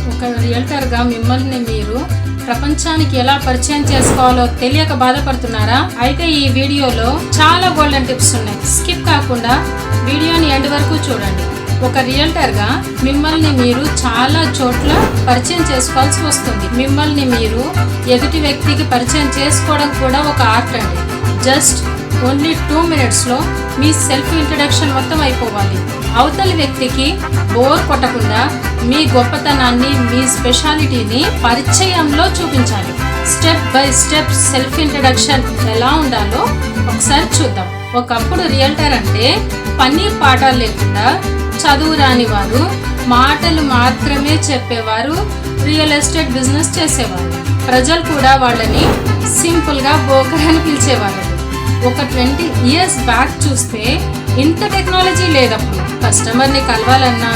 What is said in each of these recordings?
ఒక రియల్టర్గా మిమ్మల్ని మీరు ప్రపంచానికి ఎలా పరిచయం చేసుకోవాలో తెలియక బాధపడుతున్నారా? అయితే ఈ వీడియోలో చాలా గోల్డెన్ టిప్స్ ఉన్నాయి. స్కిప్ కాకుండా వీడియోని ఎండ్ వరకు చూడండి. ఒక రియల్టర్గా మిమ్మల్ని మీరు చాలా చోట్ల పరిచయం చేసుకోవాల్సి వస్తుంది. మిమ్మల్ని మీరు ఎదుటి వ్యక్తికి పరిచయం చేసుకోవడం కూడా ఒక ఆర్ట్ అండి. జస్ట్ ఓన్లీ 2 minutesలో మీ సెల్ఫ్ ఇంట్రడక్షన్ మొత్తం అయిపోవాలి. అవతలి వ్యక్తికి బోర్ కొట్టకుండా మీ గొప్పతనాన్ని, మీ స్పెషాలిటీని పరిచయంలో చూపించాలి. Step by step self introduction ఎలా ఉండాలో ఒకసారి చూద్దాం. ఒకప్పుడు రియల్టర్ అంటే పని పాఠాలు లేకుండా చదువు రాని వారు, మాటలు మాత్రమే చెప్పేవారు, రియల్ ఎస్టేట్ బిజినెస్ చేసేవారు. ప్రజలు కూడా వాళ్ళని సింపుల్గా బోకర్ అని పిలిచేవారు. ఒక 20 years బ్యాక్ చూస్తే ఇంత టెక్నాలజీ లేదప్పుడు. కస్టమర్ని కలవాలన్నా,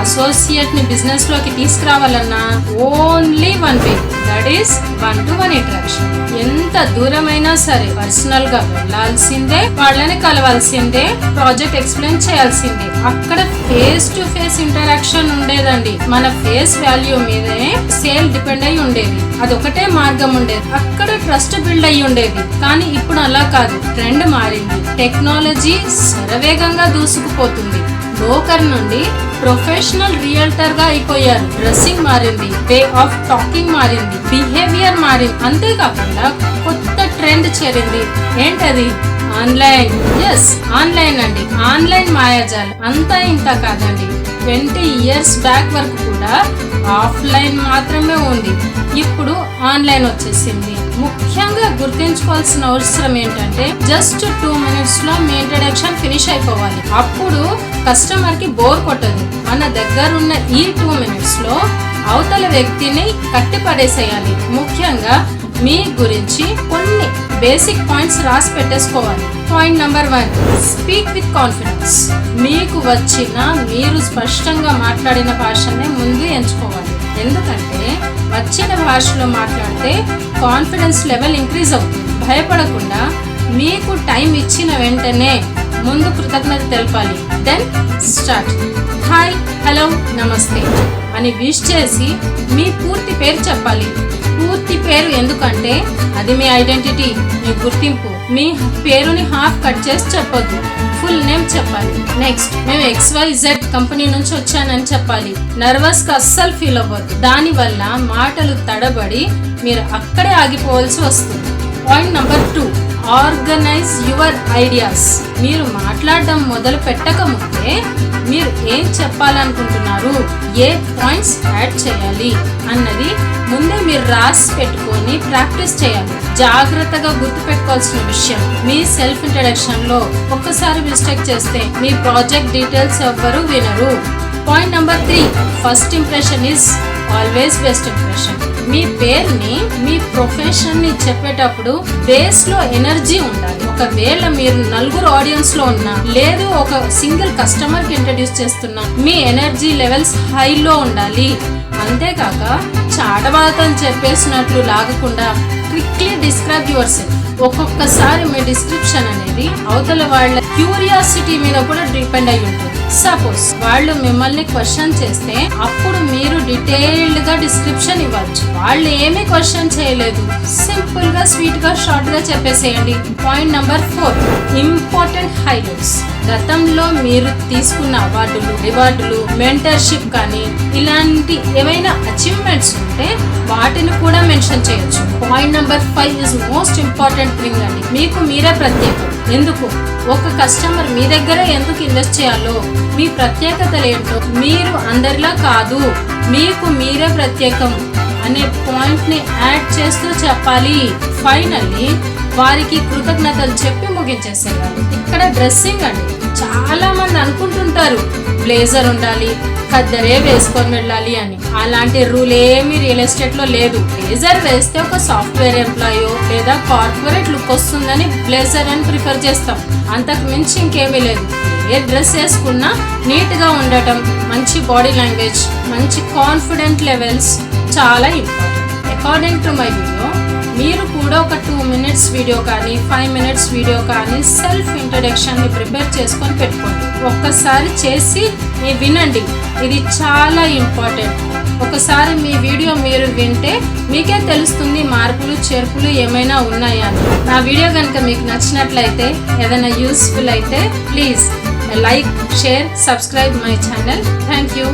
అసోసియేట్ని బిజినెస్లోకి తీసుకురావాలన్నా only 1 way, that is 1-to-1 interaction. ఎంత దూరమైనా సరే పర్సనల్గా వెళ్ళాల్సిందే, వాళ్ళని కలవాల్సిందే, ప్రాజెక్ట్ ఎక్స్ప్లెయిన్ చేయాల్సిందే. అక్కడ ఫేస్ టు ఫేస్ ఇంటరాక్షన్ ఉండేదండి. మన ఫేస్ వాల్యూ మీదే సేల్ డిపెండ్ అయి ఉండేది. అదొకటే మార్గం ఉండేది. అక్కడ ట్రస్ట్ బిల్డ్ అయి ఉండేది. కానీ ఇప్పుడు అలా కాదు. ట్రెండ్ మారింది. టెక్నాలజీ శరవేగంగా దూసుకుపోతుంది. బ్రోకర్ నుండి ప్రొఫెషనల్ రియల్టర్ గా అయిపోయారు. డ్రెస్సింగ్ మారింది, వే ఆఫ్ టాకింగ్ మారింది, బిహేవియర్ మారింది. అంతేకాకుండా కొత్త ట్రెండ్ చేరింది. ఏంటది? ఆన్లైన్. ఎస్, ఆన్లైన్ అండి. ఆన్లైన్ మాయాజాలం. అంతా ఇంత కాదండి. 20 years బ్యాక్ వరకు కూడా ఆఫ్లైన్ మాత్రమే ఉంది. ఇప్పుడు ఆన్లైన్ వచ్చేసింది. ముఖ్యంగా గుర్తుంచుకోవాల్సిన అవసరం ఏంటంటే జస్ట్ 2 minutesలో మీ ఇంట్రడక్షన్ ఫినిష్ అయిపోవాలి. అప్పుడు కస్టమర్ కి బోర్ కొట్టదు. మన దగ్గర ఉన్న ఈ 2 minutesలో అవతల వ్యక్తిని కట్టిపడేసేయాలి. ముఖ్యంగా మీ గురించి కొన్ని బేసిక్ పాయింట్స్ రాసి పెట్టేసుకోవాలి. Point number 1, speak with confidence. మీకు వచ్చిన, మీరు స్పష్టంగా మాట్లాడిన భాషనే ముందు ఎంచుకోవాలి. ఎందుకంటే వచ్చిన భాషలో మాట్లాడితే కాన్ఫిడెన్స్ లెవెల్ ఇంక్రీజ్ అవుతుంది. భయపడకుండా మీకు టైం ఇచ్చిన వెంటనే ముందు కృతజ్ఞత తెలపాలి. Then start. హాయ్, హలో, నమస్తే అని విష్ చేసి మీ పూర్తి పేరు చెప్పాలి. పూర్తి పేరు ఎందుకంటే అది మీ ఐడెంటిటీ, మీ గుర్తింపు. మీ పేరుని హాఫ్ కట్ చేసి చెప్పొద్దు. ఫుల్ నేమ్ చెప్పాలి. నెక్స్ట్, మేము XYZ కంపెనీ నుంచి వచ్చానని చెప్పాలి. నర్వస్ గా అస్సలు ఫీల్ అవ్వద్దు. దానివల్ల మాటలు తడబడి మీరు అక్కడే ఆగిపోవాల్సి వస్తుంది. Point number 2, organise your ideas. మీరు మాట్లాడడం మొదలు పెట్టక ముందే మీరు ఏం చెప్పాలనుకుంటున్నారు, ఏ పాయింట్స్ యాడ్ చేయాలి అన్నది ముందే మీరు రాసి పెట్టుకొని ప్రాక్టీస్ చేయాలి. జాగ్రత్తగా గుర్తుపెట్టుకోవాల్సిన విషయం, మీ సెల్ఫ్ ఇంట్రడక్షన్ లో ఒక్కసారి మిస్టేక్ చేస్తే మీ ప్రాజెక్ట్ డీటెయిల్స్ ఎవ్వరూ వినరు. Point number 3, first impression is always best impression. మీ పేరుని, మీ ప్రొఫెషన్ ని చెప్పేటప్పుడు బేస్ లో ఎనర్జీ ఉండాలి. ఒకవేళ మీరు 4 ఆడియన్స్ లో ఉన్నా, లేదు ఒక సింగిల్ కస్టమర్ కి ఇంట్రడ్యూస్ చేస్తున్నా, మీ ఎనర్జీ లెవెల్స్ హైలో ఉండాలి. అంతేకాక చాటబాతం చెప్పేసినట్లు లాగకుండా క్విక్లీ డిస్క్రైబ్ యువర్ సెల్ఫ్. ఒక్కొక్కసారి మీ డిస్క్రిప్షన్ అనేది అవతల వాళ్ళ క్యూరియాసిటీ మీద కూడా డిపెండ్ అయి ఉంటుంది. సపోజ్ వాళ్ళు మిమ్మల్ని క్వశ్చన్ చేస్తే అప్పుడు మీరు డీటెయిల్డ్ గా డిస్క్రిప్షన్ ఇవ్వచ్చు. వాళ్ళు ఏమీ క్వశ్చన్ చేయలేదు, సింపుల్ గా స్వీట్ గా షార్ట్ గా చెప్పేసేయండి. Point number 4, important highlights. గతంలో మీరు తీసుకున్న అవార్డులు, రివార్డులు, మెంటర్షిప్ కానీ ఇలాంటి ఏవైనా అచీవ్మెంట్స్ ఉంటే వాటిని కూడా మెన్షన్ చేయొచ్చు. Point number 5 is most important thing అండి. మీకు మీరే ప్రత్యేకం. ఎందుకు? ఒక కస్టమర్ మీ దగ్గర ఎందుకు ఇన్వెస్ట్ చేయాలో, మీ ప్రత్యేకతలు ఏంటో, మీరు అందరిలా కాదు, మీకు మీరే ప్రత్యేకం అనే పాయింట్ ని యాడ్ చేస్తూ చెప్పాలి. ఫైనల్లీ వారికి కృతజ్ఞతలు చెప్పి ముగించేసేయాలి. ఇక్కడ డ్రెస్సింగ్ అండి. చాలా మంది అనుకుంటుంటారు బ్లేజర్ ఉండాలి, ఖద్దరే వేసుకొని వెళ్ళాలి అని. అలాంటి రూల్ ఏమీ రియల్ ఎస్టేట్ లో లేదు. బ్లేజర్ వేస్తే ఒక సాఫ్ట్వేర్ ఎంప్లాయో లేదా కార్పొరేట్ లుక్ వస్తుందని బ్లేజర్ అని ప్రిఫర్ చేస్తాం. అంతకు మించి ఇంకేమీ లేదు. ఏ డ్రెస్ వేసుకున్నా నీట్ గా ఉండటం, మంచి బాడీ లాంగ్వేజ్, మంచి కాన్ఫిడెంట్ లెవెల్స్ చాలా important. According to my video, మీరు కూడా ఒక 2 minutes వీడియో కానీ 5 minutes వీడియో కానీ సెల్ఫ్ ఇంట్రడక్షన్ ని ప్రిపేర్ చేసుకొని పెట్టుకోండి. ఒక్కసారి చేసి వినండి, ఇది చాలా ఇంపార్టెంట్. ఒకసారి మీ వీడియో మీరు వింటే మీకే తెలుస్తుంది మార్పులు చేర్పులు ఏమైనా ఉన్నాయా. నా వీడియో కనుక మీకు నచ్చినట్లయితే, ఏదైనా యూస్ఫుల్ అయితే please like, share, subscribe my channel. Thank you.